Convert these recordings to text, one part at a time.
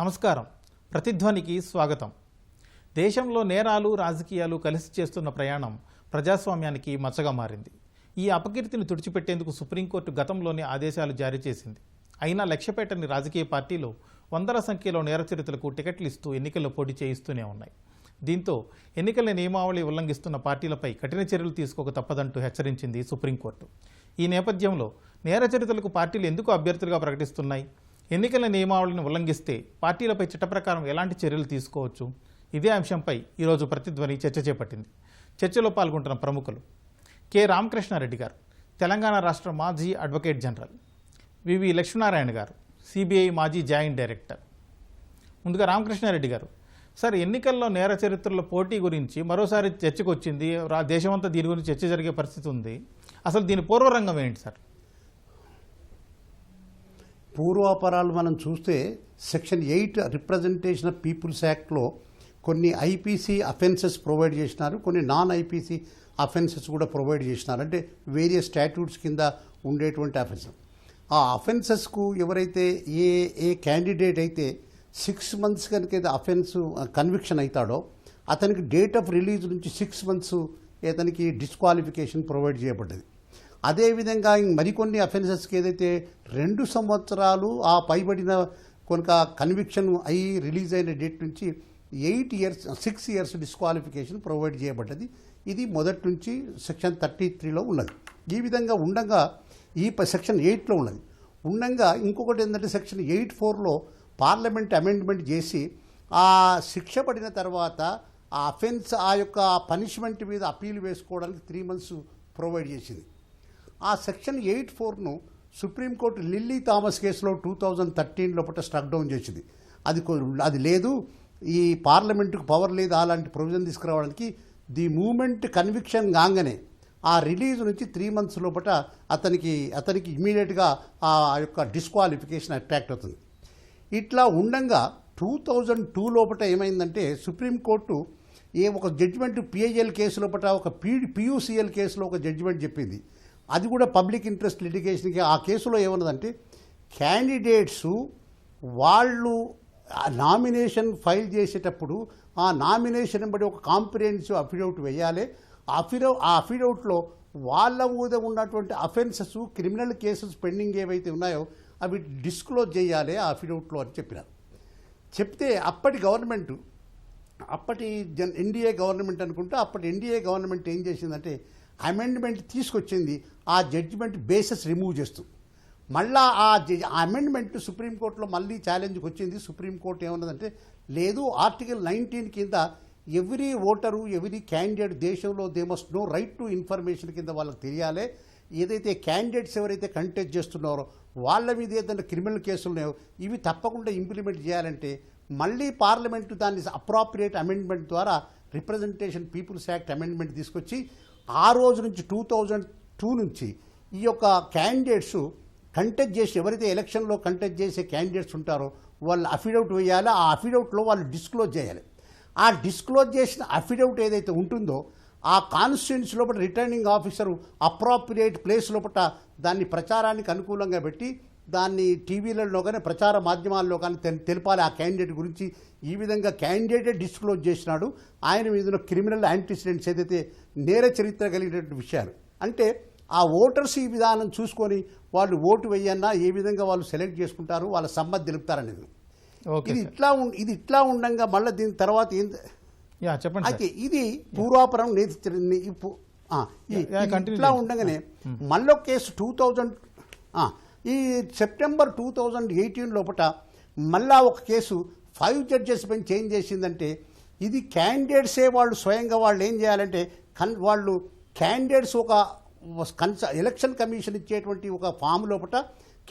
నమస్కారం. ప్రతిధ్వనికి స్వాగతం. దేశంలో నేరాలు రాజకీయాలు కలిసి చేస్తున్న ప్రయాణం ప్రజాస్వామ్యానికి మచ్చగా మారింది. ఈ అపకీర్తిని తుడిచిపెట్టేందుకు సుప్రీంకోర్టు గతంలోనే ఆదేశాలు జారీ చేసింది. అయినా లక్ష్యపెట్టని రాజకీయ పార్టీలు వందల సంఖ్యలో నేరచరితులకు టికెట్లు ఇస్తూ ఎన్నికల్లో పోటీ చేయిస్తూనే ఉన్నాయి. దీంతో ఎన్నికల నియమావళి ఉల్లంఘిస్తున్న పార్టీలపై కఠిన చర్యలు తీసుకోక తప్పదంటూ హెచ్చరించింది సుప్రీంకోర్టు. ఈ నేపథ్యంలో నేరచరితులకు పార్టీలు ఎందుకు అభ్యర్థులుగా ప్రకటిస్తున్నాయి? ఎన్నికల నియమావళిని ఉల్లంఘిస్తే పార్టీలపై చట్ట ప్రకారం ఎలాంటి చర్యలు తీసుకోవచ్చు? ఇదే అంశంపై ఈరోజు ప్రతిధ్వని చర్చ చేపట్టింది. చర్చలో పాల్గొంటున్న ప్రముఖులు కె రామకృష్ణారెడ్డి గారు, తెలంగాణ రాష్ట్ర మాజీ అడ్వకేట్ జనరల్, వివి లక్ష్మీనారాయణ గారు, సిబిఐ మాజీ జాయింట్ డైరెక్టర్. ముందుగా రామకృష్ణారెడ్డి గారు, సార్, ఎన్నికల్లో నేర చరిత్రల పోటీ గురించి మరోసారి చర్చకు వచ్చింది. దేశమంతా దీని గురించి చర్చ జరిగే పరిస్థితి ఉంది. అసలు దీని పూర్వరంగం ఏంటి సార్? పూర్వాపరాలు మనం చూస్తే సెక్షన్ 8 రిప్రజెంటేషన్ ఆఫ్ పీపుల్స్ యాక్ట్లో కొన్ని ఐపీసీ అఫెన్సెస్ ప్రొవైడ్ చేసినారు, కొన్ని నాన్ ఐపీసీ అఫెన్సెస్ కూడా ప్రొవైడ్ చేసినారు. అంటే వేరియస్ స్టాట్యూట్స్ కింద ఉండేటువంటి అఫెన్సెస్. ఆ అఫెన్సెస్కు ఎవరైతే ఏ క్యాండిడేట్ అయితే 6 months కనుక అఫెన్స్ కన్విక్షన్ అవుతాడో అతనికి డేట్ ఆఫ్ రిలీజ్ నుంచి 6 months అతనికి డిస్క్వాలిఫికేషన్ ప్రొవైడ్ చేయబడ్డది. అదేవిధంగా మరికొన్ని అఫెన్సెస్కి ఏదైతే 2 సంవత్సరాలు ఆ పైబడిన కొనుక కన్విక్షన్ అయ్యి రిలీజ్ అయిన డేట్ నుంచి 6 years డిస్క్వాలిఫికేషన్ ప్రొవైడ్ చేయబడ్డది. ఇది మొదటి నుంచి సెక్షన్ 33లో ఉన్నది. ఈ విధంగా ఉండగా ఈ సెక్షన్ 8లో ఉన్నది. ఉండగా ఇంకొకటి ఏంటంటే సెక్షన్ 84లో పార్లమెంట్ అమెండ్మెంట్ చేసి ఆ శిక్ష పడిన తర్వాత ఆ అఫెన్స్ ఆ యొక్క పనిష్మెంట్ మీద అప్పీల్ వేసుకోవడానికి 3 months ప్రొవైడ్ చేసింది. ఆ సెక్షన్ 84ను సుప్రీంకోర్టు లిల్లీ థామస్ కేసులో 2013 లోపల స్ట్రక్ డౌన్ చేసింది. అది లేదు, ఈ పార్లమెంటుకు పవర్ లేదు అలాంటి ప్రొవిజన్ తీసుకురావడానికి. ది మూమెంట్ కన్విక్షన్ కాగానే ఆ రిలీజ్ నుంచి 3 months లోపల అతనికి ఇమీడియట్గా ఆ యొక్క డిస్క్వాలిఫికేషన్ అట్రాక్ట్ అవుతుంది. ఇట్లా ఉండగా 2002 లోపల ఏమైందంటే సుప్రీంకోర్టు ఒక జడ్జిమెంట్ పిఐఎల్ కేసు లోపల ఒక పియూసీఎల్ కేసులో ఒక జడ్జిమెంట్ చెప్పింది. అది కూడా పబ్లిక్ ఇంట్రెస్ట్ లిటిగేషన్కి. ఆ కేసులో ఏమన్నదంటే క్యాండిడేట్స్ వాళ్ళు నామినేషన్ ఫైల్ చేసేటప్పుడు ఆ నామినేషన్ బట్టి ఒక కాంప్రిహెన్సివ్ అఫిడవిట్ వేయాలి. ఆ అఫిడవిట్లో వాళ్ళ మీద ఉన్నటువంటి అఫెన్సెస్, క్రిమినల్ కేసెస్ పెండింగ్ ఏవైతే ఉన్నాయో అవి డిస్క్లోజ్ చేయాలి ఆ అఫిడవిట్లో అని చెప్పినారు. చెప్తే అప్పటి ఎన్డీఏ గవర్నమెంట్ అనుకుంటే అప్పటి ఎన్డీఏ గవర్నమెంట్ ఏం చేసిందంటే అమెండ్మెంట్ తీసుకొచ్చింది. ఆ జడ్జిమెంట్ బేసెస్ రిమూవ్ చేస్తూ మళ్ళా ఆ అమెండ్మెంట్ సుప్రీంకోర్టులో మళ్ళీ ఛాలెంజ్కి వచ్చింది. సుప్రీంకోర్టు ఏమన్నదంటే లేదు, ఆర్టికల్ 19 కింద ఎవ్రీ ఓటరు ఎవ్రీ క్యాండిడేట్ దేశంలో they must know right to information కింద వాళ్ళకి తెలియాలి. ఏదైతే క్యాండిడేట్స్ ఎవరైతే కంటెస్ట్ చేస్తున్నారో వాళ్ళ మీద ఏదైనా క్రిమినల్ కేసులు ఉన్నాయో ఇవి తప్పకుండా ఇంప్లిమెంట్ చేయాలంటే మళ్ళీ పార్లమెంటు దాన్ని అప్రాప్రియేట్ అమెండ్మెంట్ ద్వారా రిప్రజెంటేషన్ పీపుల్స్ యాక్ట్ అమెండ్మెంట్ తీసుకొచ్చి ఆ రోజు నుంచి 2002 నుంచి ఈ యొక్క క్యాండిడేట్స్ కంటెస్ట్ చేసి ఎవరైతే ఎలక్షన్లో కంటెస్ట్ చేసే క్యాండిడేట్స్ ఉంటారో వాళ్ళు అఫిడవిట్ వేయాలి. ఆ అఫిడవిట్లో వాళ్ళు డిస్క్లోజ్ చేయాలి. ఆ డిస్క్లోజ్ చేసిన అఫిడవిట్ ఏదైతే ఉంటుందో ఆ కాన్స్టిట్యుయెన్సీ లోపల రిటర్నింగ్ ఆఫీసరు అప్రాప్రియేట్ ప్లేస్ లోపల దాన్ని ప్రచారానికి అనుకూలంగా పెట్టి దాన్ని టీవీలలో కానీ ప్రచార మాధ్యమాల్లో కానీ తెలపాలి ఆ క్యాండిడేట్ గురించి. ఈ విధంగా క్యాండిడేటే డిస్క్లోజ్ చేసినాడు ఆయన మీద క్రిమినల్ యాంటిసిడెంట్స్ ఏదైతే నేర చరిత్ర కలిగినటువంటి విషయాలు. అంటే ఆ ఓటర్స్ ఈ విధానం చూసుకొని వాళ్ళు ఓటు వేయన్నా ఏ విధంగా వాళ్ళు సెలెక్ట్ చేసుకుంటారు, వాళ్ళ సమ్మతి తెలుపుతారనేది. ఇది ఇట్లా ఉండగా మళ్ళీ దీని తర్వాత చెప్పండి. అయితే ఇది పూర్వాపరం ఇట్లా ఉండగానే మళ్ళీ కేసు 2000 ఈ సెప్టెంబర్ 2018 లోపల మళ్ళా ఒక కేసు 5 judges పైన చేంజ్ చేసిందంటే ఇది క్యాండిడేట్సే వాళ్ళు స్వయంగా వాళ్ళు ఏం చేయాలంటే వాళ్ళు క్యాండిడేట్స్ ఒక ఎలక్షన్ కమిషన్ ఇచ్చేటువంటి ఒక ఫామ్ లోపల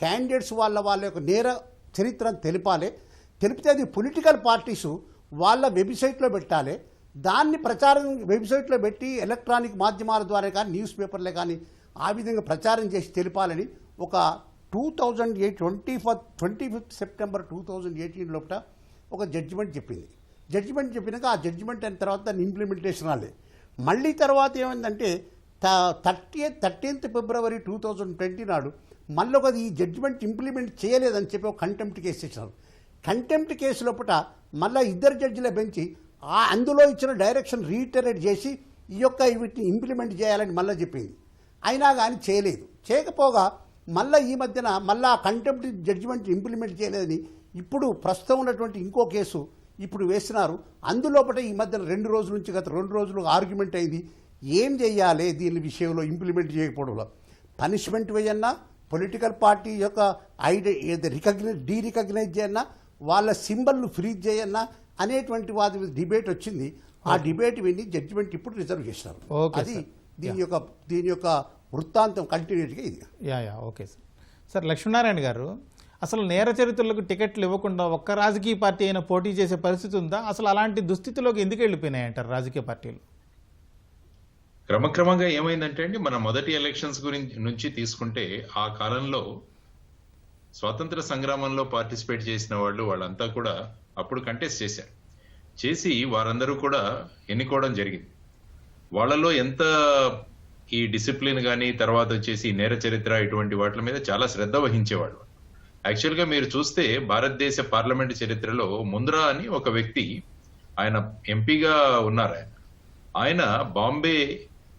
క్యాండిడేట్స్ వాళ్ళ యొక్క నేర చరిత్రను తెలిపితే అది పొలిటికల్ పార్టీసు వాళ్ళ వెబ్సైట్లో పెట్టాలి. దాన్ని ప్రచారం వెబ్సైట్లో పెట్టి ఎలక్ట్రానిక్ మాధ్యమాల ద్వారా కానీ న్యూస్ పేపర్లే కానీ ఆ విధంగా ప్రచారం చేసి తెలిపాలని ఒక 25th September 2018 లోపల ఒక జడ్జిమెంట్ చెప్పింది. జడ్జిమెంట్ చెప్పినాక ఆ జడ్జిమెంట్ అయిన తర్వాత దాన్ని ఇంప్లిమెంటేషన్ రాలేదు. మళ్ళీ తర్వాత ఏమైందంటే 13th February 2020 నాడు మళ్ళీ ఈ జడ్జిమెంట్ ఇంప్లిమెంట్ చేయలేదని చెప్పి ఒక కంటెంప్ట్ కేసు ఇచ్చినారు. కంటెంప్ట్ కేసు లోపల మళ్ళీ ఇద్దరు జడ్జిల బెంచి అందులో ఇచ్చిన డైరెక్షన్ రీటరేట్ చేసి వీటిని ఇంప్లిమెంట్ చేయాలని మళ్ళీ చెప్పింది. అయినా కానీ చేయలేదు. చేయకపోగా మళ్ళీ ఈ మధ్యన మళ్ళీ కంటెంప్ట్ జడ్జిమెంట్ ఇంప్లిమెంట్ చేయలేదని ఇప్పుడు ప్రస్తుతం ఉన్నటువంటి ఇంకో కేసు ఇప్పుడు వేస్తున్నారు. అందులోపట ఈ మధ్యన 2 రోజుల నుంచి గత 2 రోజులు ఆర్గ్యుమెంట్ అయింది. ఏం చేయాలి దీని విషయంలో ఇంప్లిమెంట్ చేయకపోవడంలో? పనిష్మెంట్ వేయన్నా, పొలిటికల్ పార్టీ యొక్క డీరికగ్నైజ్ చేయన్నా, వాళ్ళ సింబల్ను ఫ్రీజ్ చేయన్నా అనేటువంటి వాటి డిబేట్ వచ్చింది. ఆ డిబేట్ విని జడ్జిమెంట్ ఇప్పుడు రిజర్వ్ చేసినారు. అది దీని యొక్క వృత్తాంతం కంటిన్యూటీగా ఇది. Okay sir. లక్ష్మీనారాయణ గారు, అసలు నేర చరిత్రలకు టికెట్లు ఇవ్వకుండా ఒక్క రాజకీయ పార్టీ అయినా పోటీ చేసే పరిస్థితి ఉందా? అసలు అలాంటి దుస్థితిలోకి ఎందుకు వెళ్ళిపోయినాయంటారు రాజకీయ పార్టీలు? క్రమక్రమంగా ఏమైందంటే అండి, మన మొదటి ఎలక్షన్స్ నుంచి తీసుకుంటే ఆ కాలంలో స్వాతంత్ర సంగ్రామంలో పార్టిసిపేట్ చేసిన వాళ్ళంతా కూడా అప్పుడు కంటెస్ట్ చేసి వారందరూ కూడా ఎన్నుకోవడం జరిగింది. వాళ్ళలో ఎంత ఈ డిసిప్లిన్ కానీ తర్వాత వచ్చేసి నేర చరిత్ర ఇటువంటి వాటి మీద చాలా శ్రద్ధ వహించేవాళ్ళు. యాక్చువల్గా మీరు చూస్తే భారతదేశ పార్లమెంట్ చరిత్రలో ముంద్రా అని ఒక వ్యక్తి, ఆయన ఎంపీగా ఉన్నారు. ఆయన బాంబే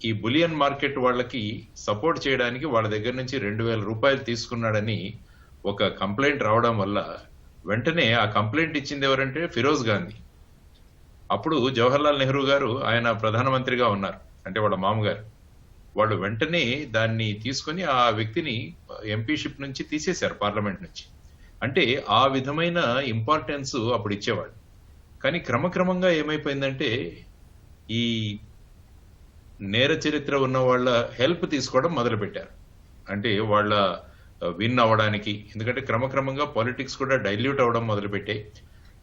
ఈ బులియన్ మార్కెట్ వాళ్ళకి సపోర్ట్ చేయడానికి వాళ్ళ దగ్గర నుంచి 2,000 రూపాయలు తీసుకున్నాడని ఒక కంప్లైంట్ రావడం వల్ల వెంటనే ఆ కంప్లైంట్ ఇచ్చింది ఎవరంటే ఫిరోజ్ గాంధీ. అప్పుడు జవహర్లాల్ నెహ్రూ గారు ఆయన ప్రధానమంత్రిగా ఉన్నారు, అంటే వాళ్ళ మామగారు. వాళ్ళు వెంటనే దాన్ని తీసుకొని ఆ వ్యక్తిని ఎంపీషిప్ నుంచి తీసేశారు, పార్లమెంట్ నుంచి. అంటే ఆ విధమైన ఇంపార్టెన్స్ అప్పుడు ఇచ్చేవాడు. కానీ క్రమక్రమంగా ఏమైపోయిందంటే ఈ నేర చరిత్ర ఉన్న వాళ్ళ హెల్ప్ తీసుకోవడం మొదలుపెట్టారు. అంటే వాళ్ళ విన్ అవ్వడానికి. ఎందుకంటే క్రమక్రమంగా పాలిటిక్స్ కూడా డైల్యూట్ అవ్వడం మొదలుపెట్టాయి.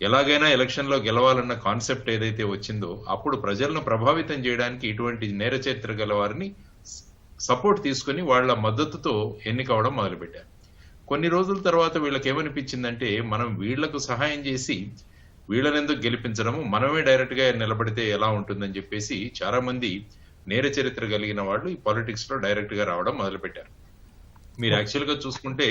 ఎలాగైనా ఎలక్షన్ లో గెలవాలన్న కాన్సెప్ట్ ఏదైతే వచ్చిందో అప్పుడు ప్రజలను ప్రభావితం చేయడానికి ఇటువంటి నేర చరిత్ర గల వారిని సపోర్ట్ తీసుకుని వాళ్ళ మద్దతుతో ఎన్నికవడం మొదలుపెట్టారు. కొన్ని రోజుల తర్వాత వీళ్ళకి ఏమనిపించిందంటే, మనం వీళ్లకు సహాయం చేసి వీళ్ళనెందుకు గెలిపించడము, మనమే డైరెక్ట్ గా నిలబడితే ఎలా ఉంటుందని చెప్పేసి చాలా మంది నేర చరిత్ర కలిగిన వాళ్ళు ఈ పాలిటిక్స్ లో డైరెక్ట్ గా రావడం మొదలుపెట్టారు. మీరు యాక్చువల్ గా చూసుకుంటే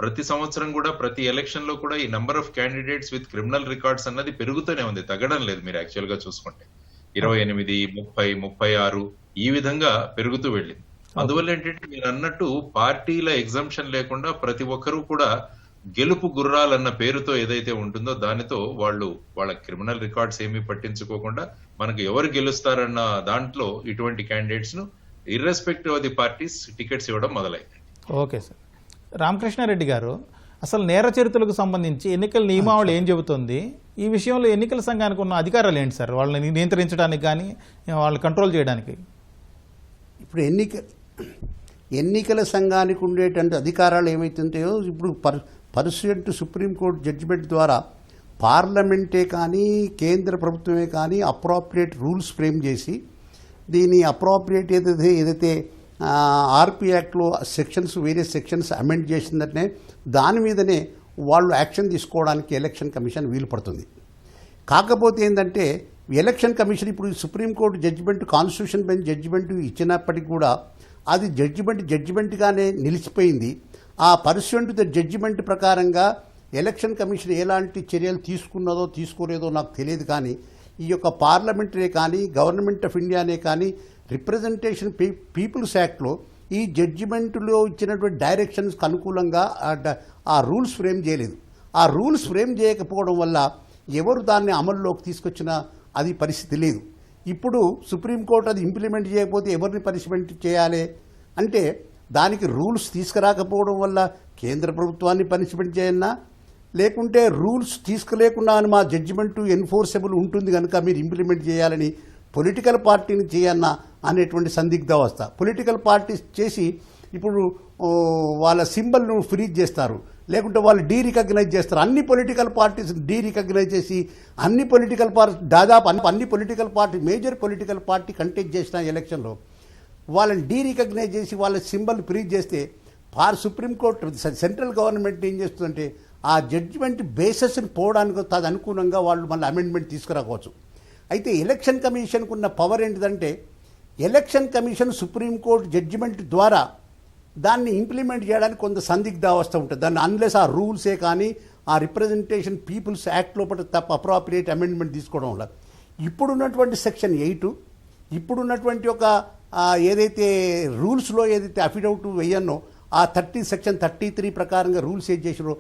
ప్రతి సంవత్సరం కూడా ప్రతి ఎలక్షన్ లో కూడా ఈ number of candidates with criminal records అన్నది పెరుగుతూనే ఉంది, తగ్గడం లేదు. మీరు యాక్చువల్ గా చూసుకుంటే 28, 30, 36 ఈ విధంగా పెరుగుతూ వెళ్ళింది. అందువల్ల ఏంటంటే మీరు అన్నట్టు పార్టీల ఎగ్జంప్షన్ లేకుండా ప్రతి ఒక్కరూ కూడా గెలుపు గుర్రాలన్న పేరుతో ఏదైతే ఉంటుందో దానితో వాళ్ళ క్రిమినల్ రికార్డ్స్ ఏమీ పట్టించుకోకుండా మనకు ఎవరు గెలుస్తారన్న దాంట్లో ఇటువంటి క్యాండిడేట్స్ ను irrespective of the parties tickets ఇవ్వడం మొదలైంది. Okay sir. రామకృష్ణారెడ్డి గారు, అసలు నేర చరిత్రలకు సంబంధించి ఎన్నికల నియమావళి ఏం చెబుతుంది? ఈ విషయంలో ఎన్నికల సంఘానికి ఉన్న అధికారాలు ఏంటి సార్, వాళ్ళని నియంత్రించడానికి కానీ వాళ్ళని కంట్రోల్ చేయడానికి? ఇప్పుడు ఎన్నికల సంఘానికి ఉండేటువంటి అధికారాలు ఏమైతుంటాయో ఇప్పుడు పర్సూయెంట్ సుప్రీంకోర్టు జడ్జిమెంట్ ద్వారా పార్లమెంటే కానీ కేంద్ర ప్రభుత్వమే కానీ అప్రోప్రియేట్ రూల్స్ ఫ్రేమ్ చేసి దీని అప్రోప్రియేట్ ఏదైతే ఆర్పీ యాక్ట్లో వేరే సెక్షన్స్ అమెండ్ చేసిందంటే దాని మీదనే వాళ్ళు యాక్షన్ తీసుకోవడానికి ఎలక్షన్ కమిషన్ వీలు పడుతుంది. కాకపోతే ఏంటంటే ఎలక్షన్ కమిషన్ ఇప్పుడు supreme court judgement, constitution bench judgement ఇచ్చినప్పటికీ కూడా అది జడ్జిమెంట్గానే నిలిచిపోయింది. ఆ పర్సూయెంట్ ద జడ్జిమెంట్ ప్రకారంగా ఎలక్షన్ కమిషన్ ఎలాంటి చర్యలు తీసుకున్నదో తీసుకోలేదో నాకు తెలియదు. కానీ ఈ యొక్క పార్లమెంటరీ కానీ గవర్నమెంట్ ఆఫ్ ఇండియానే కానీ రిప్రజెంటేషన్ పీపుల్స్ యాక్ట్లో ఈ జడ్జిమెంట్లో ఇచ్చినటువంటి డైరెక్షన్స్కి అనుకూలంగా ఆ రూల్స్ ఫ్రేమ్ చేయలేదు. ఆ రూల్స్ ఫ్రేమ్ చేయకపోవడం వల్ల ఎవరు దాన్ని అమల్లోకి తీసుకొచ్చినా అది పరిస్థితి లేదు. ఇప్పుడు సుప్రీంకోర్టు అది ఇంప్లిమెంట్ చేయకపోతే ఎవరిని పనిష్మెంట్ చేయాలి అంటే దానికి రూల్స్ తీసుకురాకపోవడం వల్ల కేంద్ర ప్రభుత్వాన్ని పనిష్మెంట్ చేయన్నా, లేకుంటే రూల్స్ తీసుకులేకుండా మా జడ్జిమెంటు ఎన్ఫోర్సబుల్ ఉంటుంది కనుక మీరు ఇంప్లిమెంట్ చేయాలని పొలిటికల్ పార్టీని చేయన్నా అనేటువంటి సందిగ్ధావస్థ. పొలిటికల్ పార్టీస్ చేసి ఇప్పుడు వాళ్ళ సింబల్ను ఫ్రీజ్ చేస్తారు, లేకుంటే వాళ్ళు డీరికగ్నైజ్ చేస్తారు. అన్ని పొలిటికల్ పార్టీస్ డీరికగ్నైజ్ చేసి అన్ని పొలిటికల్ పార్టీ దాదాపు అన్ని political party major political party contest చేసిన ఎలక్షన్లో వాళ్ళని డీరికగ్నైజ్ చేసి వాళ్ళ సింబల్ ఫ్రీజ్ చేస్తే సుప్రీంకోర్టు సెంట్రల్ గవర్నమెంట్ ఏం చేస్తుందంటే ఆ జడ్జిమెంట్ బేసెస్ని పోవడానికి తదనుగుణంగా వాళ్ళు మళ్ళీ అమెండ్మెంట్ తీసుకురావచ్చు. అయితే ఎలక్షన్ కమిషన్కు ఉన్న పవర్ ఏంటిదంటే ఎలక్షన్ కమిషన్ సుప్రీంకోర్టు జడ్జిమెంట్ ద్వారా దాన్ని ఇంప్లిమెంట్ చేయడానికి కొంత సందిగ్ధావస్థ ఉంటుంది. దాన్ని అన్లెస్ ఆ రూల్సే కానీ ఆ రిప్రజెంటేషన్ పీపుల్స్ యాక్ట్ లోపల తప్ప అప్రోప్రియేట్ అమెండ్మెంట్ తీసుకోవడం వల్ల ఇప్పుడున్నటువంటి సెక్షన్ 8 ఇప్పుడున్నటువంటి ఒక ఏదైతే రూల్స్లో ఏదైతే అఫిడవిట్ వేయన్నో ఆ సెక్షన్ 33 ప్రకారంగా రూల్స్ ఏం చేసినో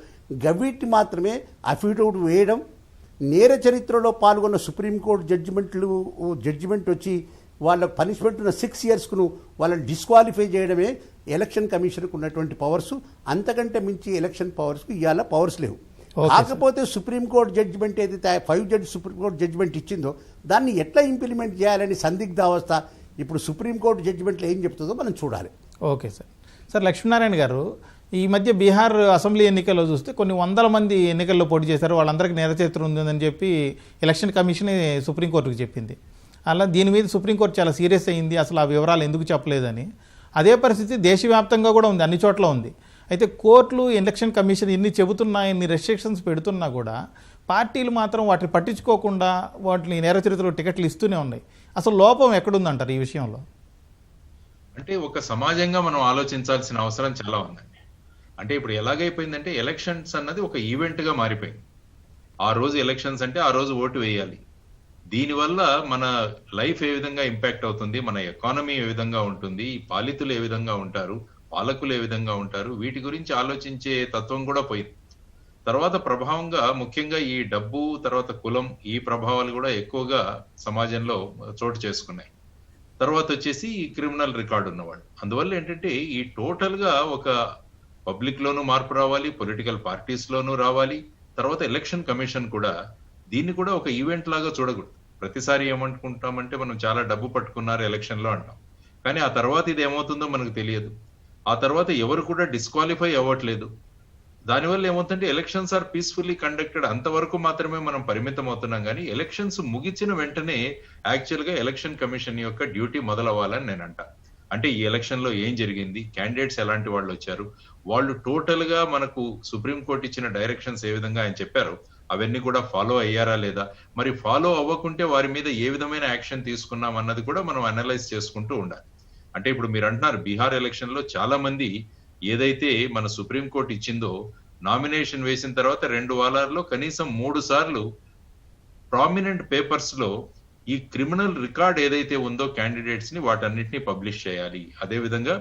గవిటి మాత్రమే అఫిడవిట్ వేయడం, నేర చరిత్రలో పాల్గొన్న సుప్రీంకోర్టు జడ్జిమెంట్ వచ్చి వాళ్ళ పనిష్మెంట్ ఉన్న 6 ఇయర్స్కు వాళ్ళని డిస్క్వాలిఫై చేయడమే ఎలక్షన్ కమిషన్కు ఉన్నటువంటి పవర్స్. అంతకంటే మించి ఎలక్షన్ పవర్స్కు ఇవాళ పవర్స్ లేవు. కాకపోతే సుప్రీంకోర్టు జడ్జిమెంట్ ఏదైతే 5 జడ్జి సుప్రీంకోర్టు జడ్జిమెంట్ ఇచ్చిందో దాన్ని ఎట్లా ఇంప్లిమెంట్ చేయాలని సందిగ్ధావస్థ. ఇప్పుడు సుప్రీంకోర్టు జడ్జిమెంట్లో ఏం చెప్తుందో మనం చూడాలి. ఓకే సార్ లక్ష్మీనారాయణ గారు, ఈ మధ్య బీహార్ అసెంబ్లీ ఎన్నికల్లో చూస్తే కొన్ని వందల మంది ఎన్నికల్లో పోటీ చేశారు, వాళ్ళందరికీ నేర చరిత్ర ఉందని చెప్పి ఎలక్షన్ కమిషన్ సుప్రీంకోర్టుకు చెప్పింది. అలా దీని మీద సుప్రీంకోర్టు చాలా సీరియస్ అయింది, అసలు ఆ వివరాలు ఎందుకు చెప్పలేదని. అదే పరిస్థితి దేశవ్యాప్తంగా కూడా ఉంది, అన్ని చోట్ల ఉంది. అయితే కోర్టులు, ఎలక్షన్ కమిషన్ ఇన్ని చెబుతున్నా, ఇన్ని రెస్ట్రిక్షన్స్ పెడుతున్నా కూడా పార్టీలు మాత్రం వాటిని పట్టించుకోకుండా వాటిని నేర చరిత్రలో టికెట్లు ఇస్తూనే ఉన్నాయి. అసలు లోపం ఎక్కడుందంటారు ఈ విషయంలో? అంటే ఒక సమాజంగా మనం ఆలోచించాల్సిన అవసరం చాలా ఉందండి. అంటే ఇప్పుడు ఎలాగైపోయిందంటే ఎలక్షన్స్ అన్నది ఒక ఈవెంట్ గా మారిపోయింది. ఆ రోజు ఎలక్షన్స్ అంటే ఆ రోజు ఓటు వేయాలి. దీనివల్ల మన లైఫ్ ఏ విధంగా ఇంపాక్ట్ అవుతుంది, మన ఎకానమీ ఏ విధంగా ఉంటుంది, పాలితులు ఏ విధంగా ఉంటారు, పాలకులు ఏ విధంగా ఉంటారు, వీటి గురించి ఆలోచించే తత్వం కూడా పోయింది. తర్వాత ప్రభావంగా ముఖ్యంగా ఈ డబ్బు, తర్వాత కులం, ఈ ప్రభావాలు కూడా ఎక్కువగా సమాజంలో చోటు చేసుకున్నాయి. తర్వాత వచ్చేసి ఈ క్రిమినల్ రికార్డు ఉన్నవాళ్ళు. అందువల్ల ఏంటంటే ఈ టోటల్ గా ఒక పబ్లిక్ లోనూ మార్పు రావాలి, పొలిటికల్ పార్టీస్ లోనూ రావాలి. తర్వాత ఎలక్షన్ కమిషన్ కూడా దీన్ని కూడా ఒక ఈవెంట్ లాగా చూడకూడదు. ప్రతిసారి ఏమనుకుంటామంటే మనం చాలా డబ్బు పట్టుకున్నారు ఎలక్షన్ లో అంటాం, కానీ ఆ తర్వాత ఇది ఏమవుతుందో మనకు తెలియదు. ఆ తర్వాత ఎవరు కూడా డిస్క్వాలిఫై అవ్వట్లేదు. దానివల్ల ఏమవుతుందంటే ఎలక్షన్స్ ఆర్ పీస్ఫుల్లీ కండక్టెడ్, అంతవరకు మాత్రమే మనం పరిమితం అవుతున్నాం. కానీ ఎలక్షన్స్ ముగిసిన వెంటనే యాక్చువల్ గా ఎలక్షన్ కమిషన్ యొక్క డ్యూటీ మొదలవ్వాలని నేను అంటా. అంటే ఈ ఎలక్షన్ లో ఏం జరిగింది, క్యాండిడేట్స్ ఎలాంటి వాళ్ళు వచ్చారు, వాళ్ళు టోటల్ గా మనకు సుప్రీంకోర్టు ఇచ్చిన డైరెక్షన్స్ ఏ విధంగా ఆయన చెప్పారు అవన్నీ కూడా ఫాలో అయ్యారా లేదా, మరి ఫాలో అవ్వకుంటే వారి మీద ఏ విధమైన యాక్షన్ తీసుకున్నాం అన్నది కూడా మనం అనలైజ్ చేసుకుంటూ ఉండాలి. అంటే ఇప్పుడు మీరు అంటున్నారు బీహార్ ఎలక్షన్ లో చాలా మంది ఏదైతే మన సుప్రీంకోర్టు ఇచ్చిందో నామినేషన్ వేసిన తర్వాత 2 వారాల్లో కనీసం 3 సార్లు ప్రామినెంట్ పేపర్స్ లో ఈ క్రిమినల్ రికార్డ్ ఏదైతే ఉందో క్యాండిడేట్స్ ని వాటన్నిటిని పబ్లిష్ చేయాలి. అదే విధంగా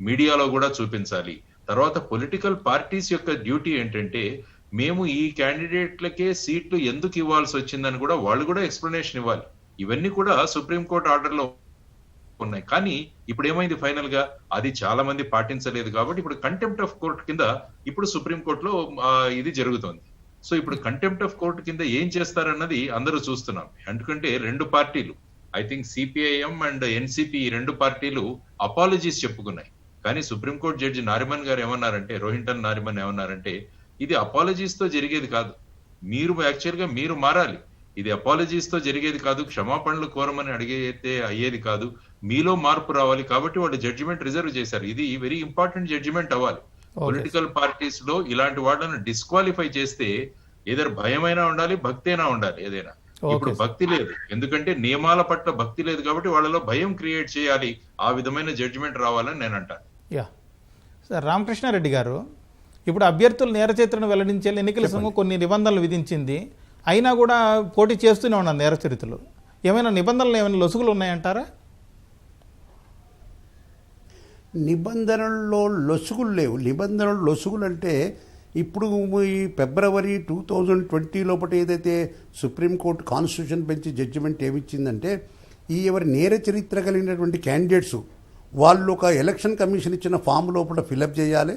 మీడియాలో కూడా చూపించాలి. తర్వాత పొలిటికల్ పార్టీస్ యొక్క డ్యూటీ ఏంటంటే మేము ఈ క్యాండిడేట్లకే సీట్లు ఎందుకు ఇవ్వాల్సి వచ్చిందని కూడా వాళ్ళు కూడా ఎక్స్ప్లెనేషన్ ఇవ్వాలి. ఇవన్నీ కూడా సుప్రీంకోర్టు ఆర్డర్ లో ఉన్నాయి. కానీ ఇప్పుడు ఏమైంది ఫైనల్ గా, అది చాలా మంది పాటించలేదు. కాబట్టి ఇప్పుడు కంటెంప్ట్ ఆఫ్ కోర్ట్ కింద ఇప్పుడు సుప్రీంకోర్టులో ఇది జరుగుతోంది. సో ఇప్పుడు కంటెంప్ట్ ఆఫ్ కోర్ట్ కింద ఏం చేస్తారన్నది అందరూ చూస్తున్నాం. ఎందుకంటే 2 పార్టీలు, I think CPIM and NCP, 2 పార్టీలు అపాలజీస్ చెప్పుకున్నాయి. కానీ సుప్రీంకోర్టు జడ్జి నారిమన్ గారు ఏమన్నారంటే, రోహింటన్ నారిమన్ ఏమన్నారంటే, ఇది అపాలజీస్ తో జరిగేది కాదు, మీరు యాక్చువల్ గా మీరు మారాలి. ఇది అపాలజీస్ తో జరిగేది కాదు, క్షమాపణలు కోరమని అడిగితే అయ్యేది కాదు, మీలో మార్పు రావాలి. కాబట్టి వాళ్ళు జడ్జిమెంట్ రిజర్వ్ చేశారు. ఇది వెరీ ఇంపార్టెంట్ జడ్జిమెంట్ అవ్వాలి. పొలిటికల్ పార్టీస్ లో ఇలాంటి వాళ్ళను డిస్క్వాలిఫై చేస్తే ఏదైనా భయమైనా ఉండాలి, భక్తి అయినా ఉండాలి. ఏదైనా ఇప్పుడు భక్తి లేదు, ఎందుకంటే నియమాల పట్ల భక్తి లేదు. కాబట్టి వాళ్ళలో భయం క్రియేట్ చేయాలి. ఆ విధమైన జడ్జిమెంట్ రావాలని నేను అంటాను. సార్ రామకృష్ణారెడ్డి గారు, ఇప్పుడు అభ్యర్థులు నేర చరిత్రను వెల్లడించే ఎన్నికల సంఘం కొన్ని నిబంధనలు విధించింది, అయినా కూడా పోటీ చేస్తూనే ఉన్నారు నేర చరిత్రలు. ఏమైనా నిబంధనలు ఏమైనా లొసుగులు ఉన్నాయంటారా? నిబంధనల్లో లొసుగులు లేవు. నిబంధనలు లొసుగులు అంటే ఇప్పుడు ఈ ఫిబ్రవరి 2020 లోపల ఏదైతే సుప్రీంకోర్టు కాన్స్టిట్యూషన్ బెంచ్ జడ్జిమెంట్ ఏమిచ్చిందంటే, ఈ ఎవరి నేర చరిత్ర కలిగినటువంటి క్యాండిడేట్స్ వాళ్ళు ఒక ఎలక్షన్ కమిషన్ ఇచ్చిన ఫామ్ లోపల ఫిలప్ చేయాలి.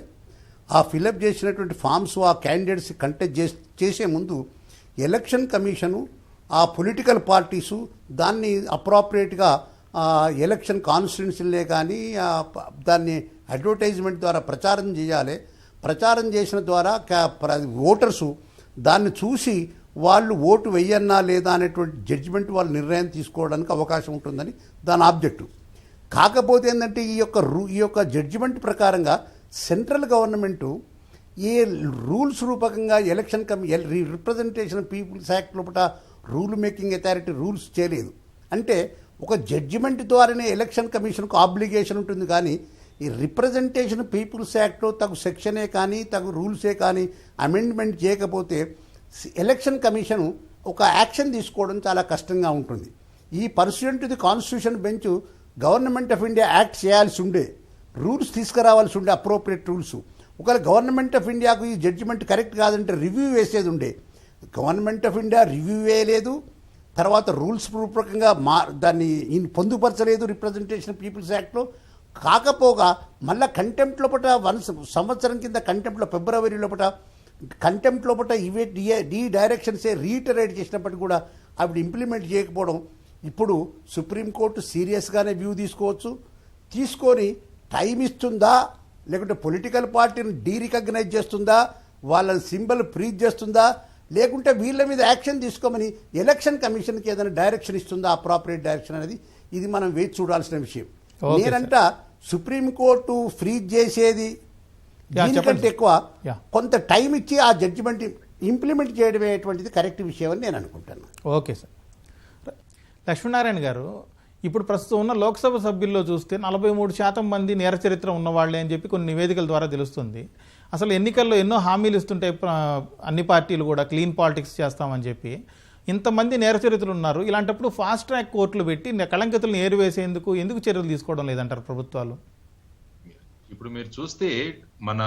ఆ ఫిలప్ చేసినటువంటి ఫామ్స్ ఆ క్యాండిడేట్స్ కంటెస్ట్ చేసే ముందు ఎలక్షన్ కమిషను, ఆ పొలిటికల్ పార్టీసు దాన్ని అప్రాప్రియేట్గా ఎలక్షన్ కాన్స్టిట్యున్సీలే కానీ దాన్ని అడ్వర్టైజ్మెంట్ ద్వారా ప్రచారం చేయాలి. ప్రచారం చేసిన ద్వారా ఓటర్సు దాన్ని చూసి వాళ్ళు ఓటు వెయ్యన్నా లేదా అనేటువంటి జడ్జిమెంట్ వాళ్ళు నిర్ణయం తీసుకోవడానికి అవకాశం ఉంటుందని దాని ఆబ్జెక్టివ్. కాకపోతే ఏంటంటే ఈ యొక్క జడ్జిమెంట్ ప్రకారంగా సెంట్రల్ గవర్నమెంటు ఏ రూల్స్ రూపకంగా ఎలక్షన్ రిప్రజెంటేషన్ పీపుల్స్ యాక్ట్ లోపల రూల్ మేకింగ్ అథారిటీ రూల్స్ చేయలేదు. అంటే ఒక జడ్జిమెంట్ ద్వారానే ఎలక్షన్ కమిషన్కు ఆబ్లిగేషన్ ఉంటుంది, కానీ ఈ రిప్రజెంటేషన్ పీపుల్స్ యాక్ట్లో తగు సెక్షనే కానీ తగు రూల్సే కానీ అమెండ్మెంట్ చేయకపోతే ఎలక్షన్ కమిషన్ ఒక యాక్షన్ తీసుకోవడం చాలా కష్టంగా ఉంటుంది. ఈ pursuant to the constitution bench government of India act చేయాల్సి ఉండే, రూల్స్ తీసుకురావాల్సి ఉండే, అప్రోప్రియేట్ రూల్స్. ఒకవేళ గవర్నమెంట్ ఆఫ్ ఇండియాకు ఈ జడ్జిమెంట్ కరెక్ట్ కాదంటే రివ్యూ వేసేది ఉండే. గవర్నమెంట్ ఆఫ్ ఇండియా రివ్యూ వేయలేదు, తర్వాత రూల్స్ పూర్వకంగా దాన్ని పొందుపరచలేదు రిప్రజెంటేషన్ పీపుల్స్ యాక్ట్లో. కాకపోగా మళ్ళీ కంటెంప్ట్ లోపల సంవత్సరం కింద కంటెంప్ట్లో ఫిబ్రవరి లోపల కంటెంప్ట్ లోపల ఇవే డి డైరెక్షన్సే రీటరేట్ చేసినప్పటికీ కూడా అవి ఇంప్లిమెంట్ చేయకపోవడం, ఇప్పుడు సుప్రీంకోర్టు సీరియస్గానే వ్యూ తీసుకొని టైం ఇస్తుందా, లేకుంటే పొలిటికల్ పార్టీని డీరికగ్నైజ్ చేస్తుందా, వాళ్ళ సింబల్ ఫ్రీజ్ చేస్తుందా, లేకుంటే వీళ్ళ మీద యాక్షన్ తీసుకోమని ఎలక్షన్ కమిషన్కి ఏదైనా డైరెక్షన్ ఇస్తుందా, అప్రాపరియేట్ డైరెక్షన్ అనేది ఇది మనం వేచి చూడాల్సిన విషయం. నేనంట సుప్రీంకోర్టు ఫ్రీజ్ చేసేది దీనికంటే ఎక్కువ కొంత టైం ఇచ్చి ఆ జడ్జిమెంట్ ఇంప్లిమెంట్ చేయడమేటువంటిది కరెక్ట్ విషయం అని నేను అనుకుంటాను. Okay sir. లక్ష్మీనారాయణ గారు, ఇప్పుడు ప్రస్తుతం ఉన్న లోక్సభ సభ్యుల్లో చూస్తే 43% మంది నేర చరిత్ర ఉన్నవాళ్లే అని చెప్పి కొన్ని నివేదికల ద్వారా తెలుస్తుంది. అసలు ఎన్నికల్లో ఎన్నో హామీలు ఇస్తుంటాయి అన్ని పార్టీలు కూడా, క్లీన్ పాలిటిక్స్ చేస్తామని చెప్పి. ఇంతమంది నేర చరిత్రలు ఉన్నారు. ఇలాంటప్పుడు ఫాస్ట్ ట్రాక్ కోర్టులు పెట్టి కళంకితులను ఏరివేసేందుకు ఎందుకు చర్యలు తీసుకోవడం లేదంటారు ప్రభుత్వాలు? ఇప్పుడు మీరు చూస్తే మన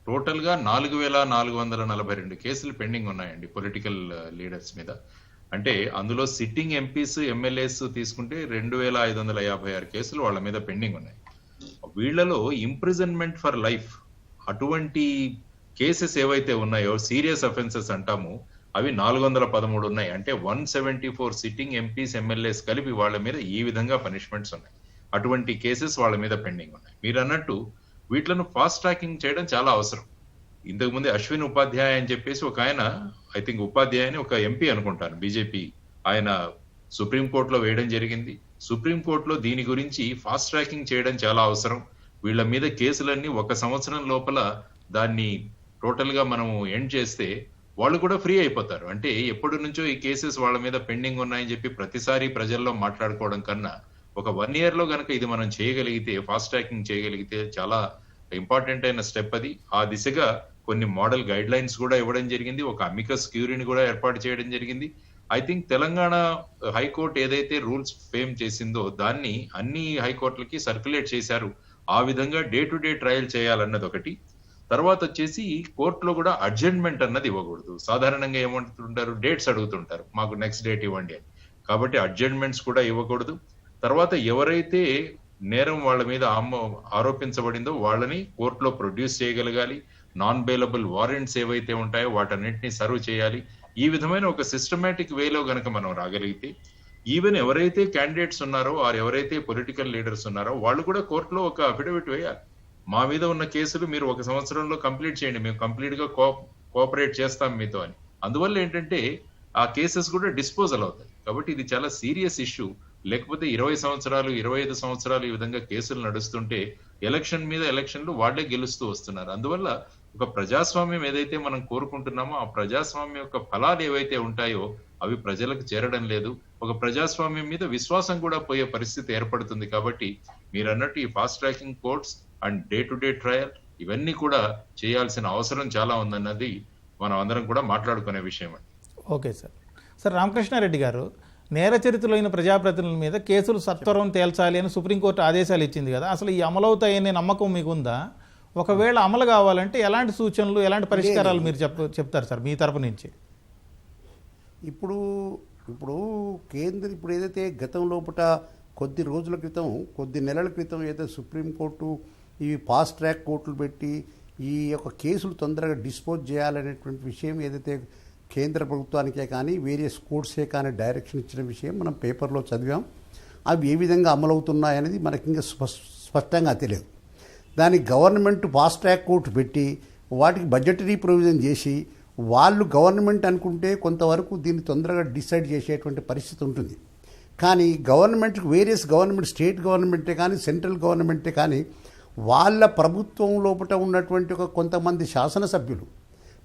టోటల్గా 4442 కేసులు పెండింగ్ ఉన్నాయండి పొలిటికల్ లీడర్స్ మీద. అంటే అందులో సిట్టింగ్ ఎంపీస్ ఎమ్మెల్యేస్ తీసుకుంటే 2556 కేసులు వాళ్ళ మీద పెండింగ్ ఉన్నాయి. వీళ్లలో ఇంప్రిజన్మెంట్ ఫర్ లైఫ్ అటువంటి కేసెస్ ఏవైతే ఉన్నాయో సీరియస్ అఫెన్సెస్ అంటాము, అవి 413 ఉన్నాయి. అంటే 174 సిట్టింగ్ ఎంపీస్ ఎమ్మెల్యేస్ కలిపి వాళ్ళ మీద ఈ విధంగా పనిష్మెంట్స్ ఉన్నాయి. అటువంటి కేసెస్ వాళ్ళ మీద పెండింగ్ ఉన్నాయి. మీరు అన్నట్టు వీటిలను ఫాస్ట్ ట్రాకింగ్ చేయడం చాలా అవసరం. ఇంతకుముందు అశ్విన్ ఉపాధ్యాయ అని చెప్పేసి ఒక ఆయన, ఐ థింక్ ఉపాధ్యాయ అని ఒక ఎంపీ అనుకుంటాను, బీజేపీ, ఆయన సుప్రీంకోర్టులో వేయడం జరిగింది. సుప్రీంకోర్టులో దీని గురించి ఫాస్ట్ ట్రాకింగ్ చేయడం చాలా అవసరం. వీళ్ళ మీద కేసులన్నీ 1 సంవత్సరం లోపల దాన్ని టోటల్ గా మనం ఎండ్ చేస్తే వాళ్ళు కూడా ఫ్రీ అయిపోతారు. అంటే ఎప్పటి నుంచో ఈ కేసెస్ వాళ్ళ మీద పెండింగ్ ఉన్నాయని చెప్పి ప్రతిసారి ప్రజల్లో మాట్లాడుకోవడం కన్నా ఒక 1 year లో గనక ఇది మనం చేయగలిగితే, ఫాస్ట్ ట్రాకింగ్ చేయగలిగితే చాలా ఇంపార్టెంట్ అయిన స్టెప్ అది. ఆ దిశగా కొన్ని మోడల్ గైడ్ లైన్స్ కూడా ఇవ్వడం జరిగింది. ఒక అమికస్ క్యూరీని కూడా ఏర్పాటు చేయడం జరిగింది. ఐ థింక్ తెలంగాణ హైకోర్టు ఏదైతే రూల్స్ ఫేమ్ చేసిందో దాన్ని అన్ని హైకోర్టులకి సర్క్యులేట్ చేశారు. ఆ విధంగా డే టు డే ట్రయల్ చేయాలన్నది ఒకటి. తర్వాత వచ్చేసి కోర్టులో కూడా అడ్జర్న్మెంట్ అన్నది ఇవ్వకూడదు. సాధారణంగా ఏమంటుంటారు, డేట్స్ అడుగుతుంటారు, మాకు నెక్స్ట్ డేట్ ఇవ్వండి అని. కాబట్టి అడ్జర్న్మెంట్స్ కూడా ఇవ్వకూడదు. తర్వాత ఎవరైతే నేరం వాళ్ళ మీద ఆరోపించబడిందో వాళ్ళని కోర్టులో ప్రొడ్యూస్ చేయగలగాలి. నాన్ బెయిలబుల్ వారెంట్స్ ఏవైతే ఉంటాయో వాటన్నిటిని సర్వ్ చేయాలి. ఈ విధమైన ఒక సిస్టమేటిక్ వేలో గనక మనం రాగలిగితే, ఈవెన్ ఎవరైతే క్యాండిడేట్స్ ఉన్నారో ఆర్ ఎవరైతే పొలిటికల్ లీడర్స్ ఉన్నారో వాళ్ళు కూడా కోర్టులో ఒక అఫిడవిట్ వేయాలి. మా మీద ఉన్న కేసులు మీరు 1 సంవత్సరంలో కంప్లీట్ చేయండి, మేము కంప్లీట్ గా కోఆపరేట్ చేస్తాం మీతో అని. అందువల్ల ఏంటంటే ఆ కేసెస్ కూడా డిస్పోజల్ అవుతాయి. కాబట్టి ఇది చాలా సీరియస్ ఇష్యూ. లేకపోతే 20 సంవత్సరాలు 25 సంవత్సరాలు ఈ విధంగా కేసులు నడుస్తుంటే ఎలక్షన్ మీద ఎలక్షన్లు వాళ్లే గెలుస్తూ వస్తున్నారు. అందువల్ల ఒక ప్రజాస్వామ్యం ఏదైతే మనం కోరుకుంటున్నామో ఆ ప్రజాస్వామ్యం యొక్క ఫలాలు ఏవైతే ఉంటాయో అవి ప్రజలకు చేరడం లేదు. ఒక ప్రజాస్వామ్యం మీద విశ్వాసం కూడా పోయే పరిస్థితి ఏర్పడుతుంది. కాబట్టి మీరు అన్నట్టు ఈ fast tracking courts and day to day trial ఇవన్నీ కూడా చేయాల్సిన అవసరం చాలా ఉందన్నది మనం అందరం కూడా మాట్లాడుకునే విషయం అండి. Okay sir. సార్ రామకృష్ణారెడ్డి గారు, నేర చరిత్రలైన ప్రజాప్రతినిధుల మీద కేసులు సత్వరం తేల్చాలి అని సుప్రీంకోర్టు ఆదేశాలు ఇచ్చింది కదా, అసలు ఈ అమలవుతాయనే నమ్మకం మీకుందా? ఒకవేళ అమలు కావాలంటే ఎలాంటి సూచనలు, ఎలాంటి పరిష్కారాలు మీరు చెప్తారు సార్ మీ తరపు నుంచి? ఇప్పుడు కేంద్రం ఇప్పుడు ఏదైతే గతం లోపల కొద్ది రోజుల క్రితం, కొద్ది నెలల క్రితం ఏదైతే సుప్రీంకోర్టు ఈ ఫాస్ట్ ట్రాక్ కోర్టులు పెట్టి ఈ యొక్క కేసులు తొందరగా డిస్పోజ్ చేయాలనేటువంటి విషయం ఏదైతే కేంద్ర ప్రభుత్వానికే కానీ వేరియస్ కోర్ట్సే కానీ డైరెక్షన్ ఇచ్చిన విషయం మనం పేపర్లో చదివాం. అవి ఏ విధంగా అమలవుతున్నాయనేది మనకి ఇంకా స్పష్టంగా తెలియదు. దానికి గవర్నమెంట్ ఫాస్ట్ ట్రాక్ కోర్టు పెట్టి వాటికి బడ్జెటరీ ప్రొవిజన్ చేసి వాళ్ళు గవర్నమెంట్ అనుకుంటే కొంతవరకు దీన్ని తొందరగా డిసైడ్ చేసేటువంటి పరిస్థితి ఉంటుంది. కానీ గవర్నమెంట్కి వేరియస్ గవర్నమెంట్, స్టేట్ గవర్నమెంటే కానీ సెంట్రల్ గవర్నమెంటే కానీ వాళ్ళ ప్రభుత్వం లోపల ఉన్నటువంటి ఒక కొంతమంది శాసనసభ్యులు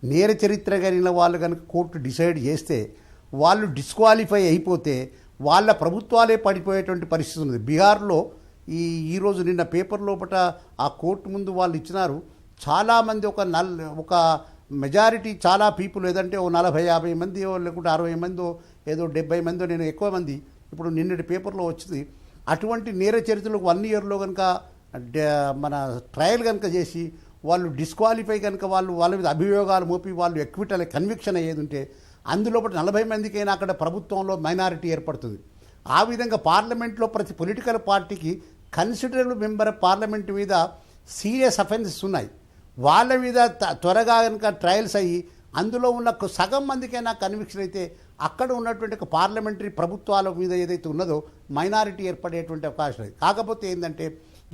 నేర చరిత్ర కలిగిన వాళ్ళు కనుక కోర్టు డిసైడ్ చేస్తే వాళ్ళు డిస్క్వాలిఫై అయిపోతే వాళ్ళ ప్రభుత్వాలే పడిపోయేటువంటి పరిస్థితి ఉంది. బీహార్లో ఈరోజు నిన్న పేపర్ లోపల ఆ కోర్టు ముందు వాళ్ళు ఇచ్చినారు. చాలామంది ఒక మెజారిటీ చాలా పీపుల్ ఏదంటే ఓ 40-50 మంది లేకుంటే 60 మందో ఏదో 70 మందో, నేను ఎక్కువ మంది ఇప్పుడు నిన్నటి పేపర్లో వచ్చింది. అటువంటి నేర చరిత్రలకు 1 ఇయర్లో కనుక మన ట్రయల్ కనుక చేసి వాళ్ళు డిస్క్వాలిఫై కనుక వాళ్ళ మీద అభియోగాలు మోపి వాళ్ళు ఎక్విటల్ కన్విక్షన్ అయ్యేది ఉంటే అందులో 40 మందికైనా అక్కడ ప్రభుత్వంలో మైనారిటీ ఏర్పడుతుంది. ఆ విధంగా పార్లమెంట్లో ప్రతి పొలిటికల్ పార్టీకి కన్సిడరబుల్ మెంబర్ ఆఫ్ పార్లమెంట్ మీద సీరియస్ అఫెన్సెస్ ఉన్నాయి. వాళ్ళ మీద త్వరగా కనుక ట్రయల్స్ అయ్యి అందులో ఉన్న సగం మందికైనా కన్విక్షన్ అయితే అక్కడ ఉన్నటువంటి ఒక పార్లమెంటరీ ప్రభుత్వాల మీద ఏదైతే ఉన్నదో మైనారిటీ ఏర్పడేటువంటి అవకాశం లేదు. కాకపోతే ఏంటంటే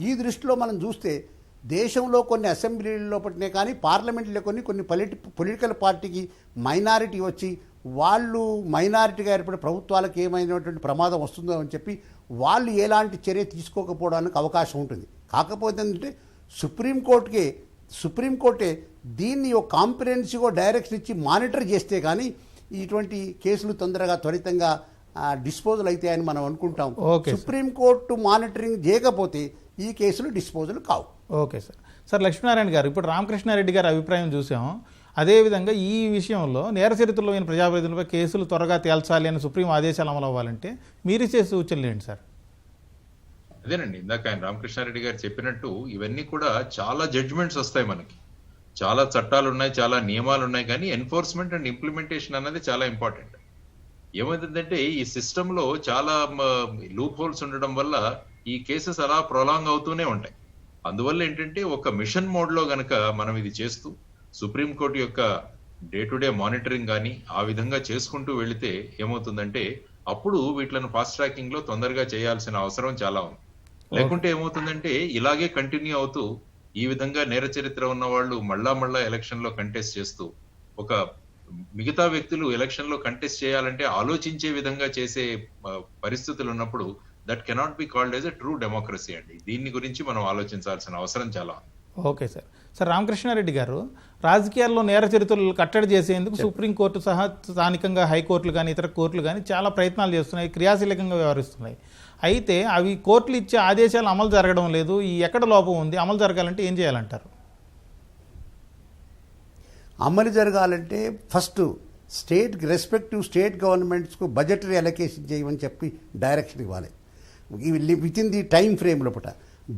ఈ దృష్టిలో మనం చూస్తే దేశంలో కొన్ని అసెంబ్లీల్లో పట్టినే కానీ పార్లమెంట్లో కొన్ని పొలిటికల్ పార్టీకి మైనారిటీ వచ్చి వాళ్ళు మైనారిటీగా ఏర్పడే ప్రభుత్వాలకు ఏమైనటువంటి ప్రమాదం వస్తుందో అని చెప్పి వాళ్ళు ఎలాంటి చర్య తీసుకోకపోవడానికి అవకాశం ఉంటుంది. కాకపోతే ఏంటంటే సుప్రీంకోర్టే దీన్ని ఒక కాంప్రిహెన్సివ్గా డైరెక్షన్ ఇచ్చి మానిటర్ చేస్తే కానీ ఇటువంటి కేసులు త్వరితంగా డిస్పోజల్ అవుతాయని మనం అనుకుంటాం. సుప్రీంకోర్టు మానిటరింగ్ చేయకపోతే ఈ కేసులు డిస్పోజల్ కావు. ఓకే సార్ లక్ష్మీనారాయణ గారు, ఇప్పుడు రామకృష్ణారెడ్డి గారి అభిప్రాయం చూసాం. అదేవిధంగా ఈ విషయంలో నేర చరిత్రలో అయిన ప్రజాప్రతినిధులపై కేసులు త్వరగా తేల్చాలి అని సుప్రీం ఆదేశాలు అమలు అవ్వాలంటే మీరు ఇచ్చే సూచనలు ఏంటి సార్? అదేనండి, ఇందాక ఆయన రామకృష్ణారెడ్డి గారు చెప్పినట్టు ఇవన్నీ కూడా చాలా జడ్జిమెంట్స్ వస్తాయి, మనకి చాలా చట్టాలు ఉన్నాయి, చాలా నియమాలు ఉన్నాయి, కానీ ఎన్ఫోర్స్మెంట్ అండ్ ఇంప్లిమెంటేషన్ అన్నది చాలా ఇంపార్టెంట్. ఏమైందంటే ఈ సిస్టమ్ లో చాలా లూప్ హోల్స్ ఉండడం వల్ల ఈ కేసెస్ అలా ప్రొలాంగ్ అవుతూనే ఉంటాయి. అందువల్ల ఏంటంటే ఒక మిషన్ మోడ్ లో గనక మనం ఇది చేస్తూ సుప్రీంకోర్టు యొక్క డే టు డే మానిటరింగ్ కానీ ఆ విధంగా చేసుకుంటూ వెళితే ఏమవుతుందంటే అప్పుడు వీటిని ఫాస్ట్ ట్రాకింగ్ లో తొందరగా చేయాల్సిన అవసరం చాలా ఉంది. లేకుంటే ఏమవుతుందంటే ఇలాగే కంటిన్యూ అవుతూ ఈ విధంగా నేర చరిత్ర ఉన్న వాళ్ళు మళ్ళా ఎలక్షన్ లో కంటెస్ట్ చేస్తూ ఒక మిగతా వ్యక్తులు ఎలక్షన్ లో కంటెస్ట్ చేయాలంటే ఆలోచించే విధంగా చేసే పరిస్థితులు ఉన్నప్పుడు that cannot be called as a true democracy అండి. దీని గురించి మనం ఆలోచించాల్సిన అవసరం చాలా. ఓకే సార్ రామకృష్ణారెడ్డి గారు, రాజకీయాల్లో నేర చరిత్రలు కట్టడి చేసేందుకు సుప్రీంకోర్టు సహా స్థానికంగా హైకోర్టులు కానీ ఇతర కోర్టులు కానీ చాలా ప్రయత్నాలు చేస్తున్నాయి, క్రియాశీలకంగా వ్యవహరిస్తున్నాయి. అయితే అవి కోర్టులు ఇచ్చే ఆదేశాలు అమలు జరగడం లేదు. ఈ ఎక్కడ లోపం ఉంది? అమలు జరగాలంటే ఏం చేయాలంటారు? అమలు జరగాలంటే ఫస్ట్ రెస్పెక్టివ్ స్టేట్ గవర్నమెంట్స్కు బడ్జెటరీ అలొకేషన్ చేయమని చెప్పి డైరెక్షన్ ఇవ్వాలి. Within the time frame లోపల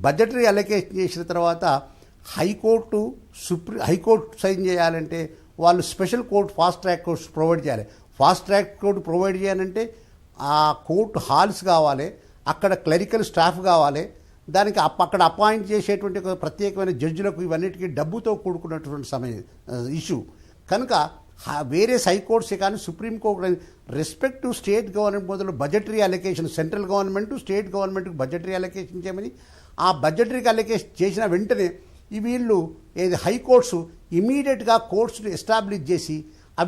బడ్జెటరీ అలొకేషన్ చేసిన తర్వాత హైకోర్టు సైన్ చేయాలంటే వాళ్ళు special court fast track courts provide చేయాలి. ఫాస్ట్ ట్రాక్ కోర్టు ప్రొవైడ్ చేయాలంటే ఆ కోర్టు హాల్స్ కావాలి, అక్కడ క్లరికల్ స్టాఫ్ కావాలి, దానికి అక్కడ అపాయింట్ చేసేటువంటి ఒక ప్రత్యేకమైన జడ్జిలకు ఇవన్నిటికీ డబ్బుతో కూడుకున్నటువంటి ఇష్యూ కనుక వేరే హైకోర్ట్సే కానీ సుప్రీంకోర్టు రెస్పెక్టివ్ స్టేట్ గవర్నమెంట్ మొదలు budgetary allocation central government state గవర్నమెంట్కి బడ్జెటరీ అలొకేషన్ చేయమని ఆ బడ్జెటరీ అలొకేషన్ చేసిన వెంటనే వీళ్ళు హైకోర్ట్స్ ఇమీడియట్గా కోర్ట్స్ని ఎస్టాబ్లిష్ చేసి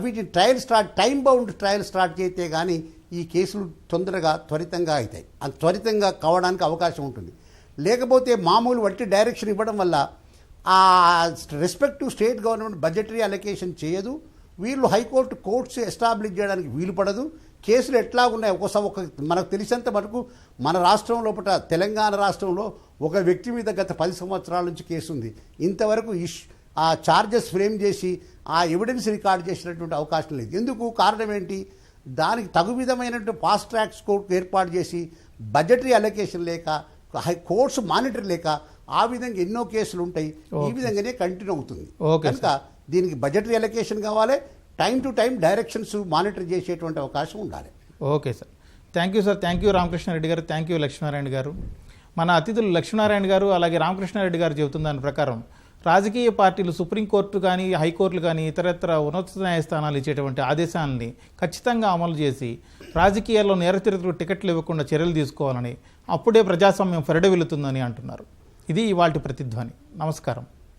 వీటిని టైం బౌండ్ ట్రయల్ స్టార్ట్ చేస్తే కానీ ఈ కేసులు త్వరితంగా అవుతాయి. అది త్వరితంగా కావడానికి అవకాశం ఉంటుంది. లేకపోతే మామూలు వట్టి డైరెక్షన్ ఇవ్వడం వల్ల ఆ respective state government budgetary allocation చేయదు, వీళ్ళు హైకోర్టు కోర్ట్స్ ఎస్టాబ్లిష్ చేయడానికి వీలు పడదు. కేసులు ఎట్లా ఉన్నాయి మనకు తెలిసినంత వరకు మన రాష్ట్రం లోపల తెలంగాణ రాష్ట్రంలో ఒక వ్యక్తి మీద గత 10 సంవత్సరాల నుంచి కేసు ఉంది. ఇంతవరకు ఆ ఛార్జెస్ ఫ్రేమ్ చేసి ఆ ఎవిడెన్స్ రికార్డ్ చేసినటువంటి అవకాశం లేదు. ఎందుకు? కారణం ఏంటి? దానికి తగు విధమైనటువంటి ఫాస్ట్ ట్రాక్స్ కోర్టు ఏర్పాటు చేసి బడ్జెటరీ అలొకేషన్ లేక కోర్ట్స్ మానిటర్ లేక ఆ విధంగా ఎన్నో కేసులు ఉంటాయి. ఈ విధంగానే కంటిన్యూ అవుతుంది. కనుక దీనికి బడ్జెటరీ అలొకేషన్ కావాలి, time to time directions monitor చేసేటువంటి అవకాశం ఉండాలి. Okay sir, thank you sir. Thank you Ramakrishna Reddy గారు. థ్యాంక్ యూ లక్ష్మీనారాయణ గారు. మన అతిథులు లక్ష్మీనారాయణ గారు అలాగే రామకృష్ణారెడ్డి గారు చెబుతున్న దాని ప్రకారం రాజకీయ పార్టీలు సుప్రీంకోర్టు కానీ హైకోర్టులు కానీ ఇతరత్ర ఉన్నత న్యాయస్థానాలు ఇచ్చేటువంటి ఆదేశాలని ఖచ్చితంగా అమలు చేసి రాజకీయాల్లో నేర చరిత్రకు టికెట్లు ఇవ్వకుండా చర్యలు తీసుకోవాలని, అప్పుడే ప్రజాస్వామ్యం ఫెరడవిల్లుతుందని అంటున్నారు. ఇది ఇవాల్టి ప్రతిధ్వని. నమస్కారం.